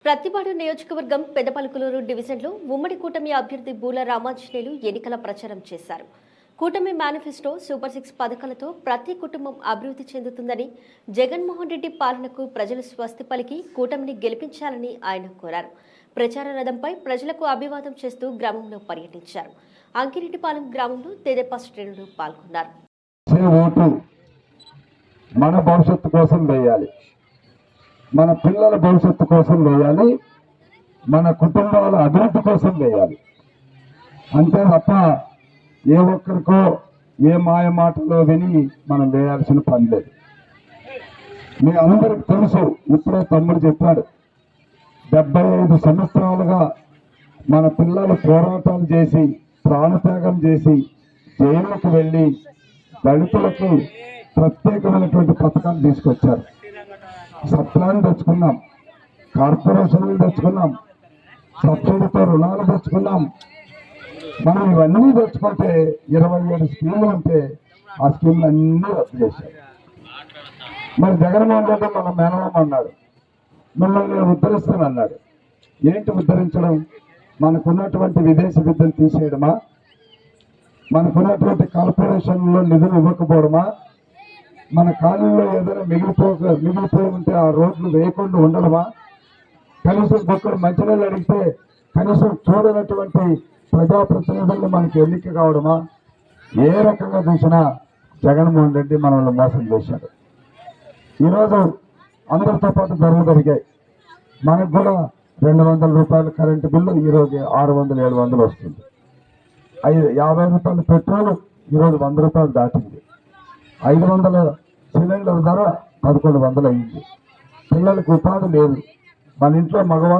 ప్రతిపాడు నియోజకవర్గం పెదపలుకులూరు డివిజన్లో ఉమ్మడి కూటమి అభ్యర్థి బూల రామాంజనేయులు ఎన్నికల ప్రచారం చేశారు. కూటమి మేనిఫెస్టో సూపర్ 6 పథకాలతో ప్రతి కుటుంబం అభివృద్ధి చెందుతుందని, జగన్మోహన్ రెడ్డి పాలనకు ప్రజలు స్వస్తి పలికి కూటమిని గెలిపించాలని ఆయన కోరారు. ప్రచార రథంపై ప్రజలకు అభివాదం చేస్తూ గ్రామంలో పర్యటించారు. అంకిరెడ్డిపాలెం గ్రామంలో తెదేపా శ్రేణులు పాల్గొన్నారు. మన భవిష్యత్తు కోసం వేయాలి, మన పిల్లల భవిష్యత్తు కోసం వేయాలి, మన కుటుంబాల అభివృద్ధి కోసం వేయాలి. అంతే తప్ప ఏ ఒక్కరికో ఏ మాయ మాటలో విని మనం వేయాల్సిన పని లేదు. మీ అందరికి తెలుసు, ఇప్పుడే తమ్ముడు చెప్పాడు, 75 సంవత్సరాలుగా మన పిల్లలు పోరాటాలు చేసి ప్రాణత్యాగం చేసి జైలుకు వెళ్ళి దళితులకు ప్రత్యేకమైనటువంటి పథకాలు తీసుకొచ్చారు. సప్లాన్ తెచ్చుకున్నాం, కార్పొరేషన్లు తెచ్చుకున్నాం, సబ్సిడీతో రుణాలు తెచ్చుకున్నాం. మనం ఇవన్నీ తెచ్చుకుంటే 27 స్కీములు ఉంటే ఆ స్కీములు అన్నీ రద్దు చేశారు. మరి జగన్మోహన్ రెడ్డి మన మేనమామ అన్నాడు, మిమ్మల్ని నేను ఉద్ధరిస్తానన్నాడు. ఏంటి ఉద్ధరించడం? మనకున్నటువంటి విదేశీ విద్యను తీసేయడమా? మనకున్నటువంటి కార్పొరేషన్లో నిధులు ఇవ్వకపోవడమా? మన కాలంలో ఏదైనా మిగిలిపోయి ఉంటే ఆ రోడ్లు వేయకుండా ఉండడమా? కనీసం ఒక్కరు మంచినీళ్ళు అడిగితే కనీసం చూడనటువంటి ప్రజాప్రతినిధులు మనకి ఎన్నిక కావడమా? ఏ రకంగా చూసినా జగన్మోహన్ రెడ్డి మనల్ని మోసం చేశాడు. ఈరోజు అందరితో పాటు ధరలు పెరిగాయి. మనకు కూడా 200 రూపాయల కరెంటు బిల్లు ఈరోజు 600, 700 వస్తుంది. 50 రూపాయల పెట్రోల్ ఈరోజు 100 రూపాయలు దాటింది. 500 సిలిండర్ ధర 1100 అయింది. పిల్లలకు ఉపాధి లేదు. మన ఇంట్లో మగవాళ్ళు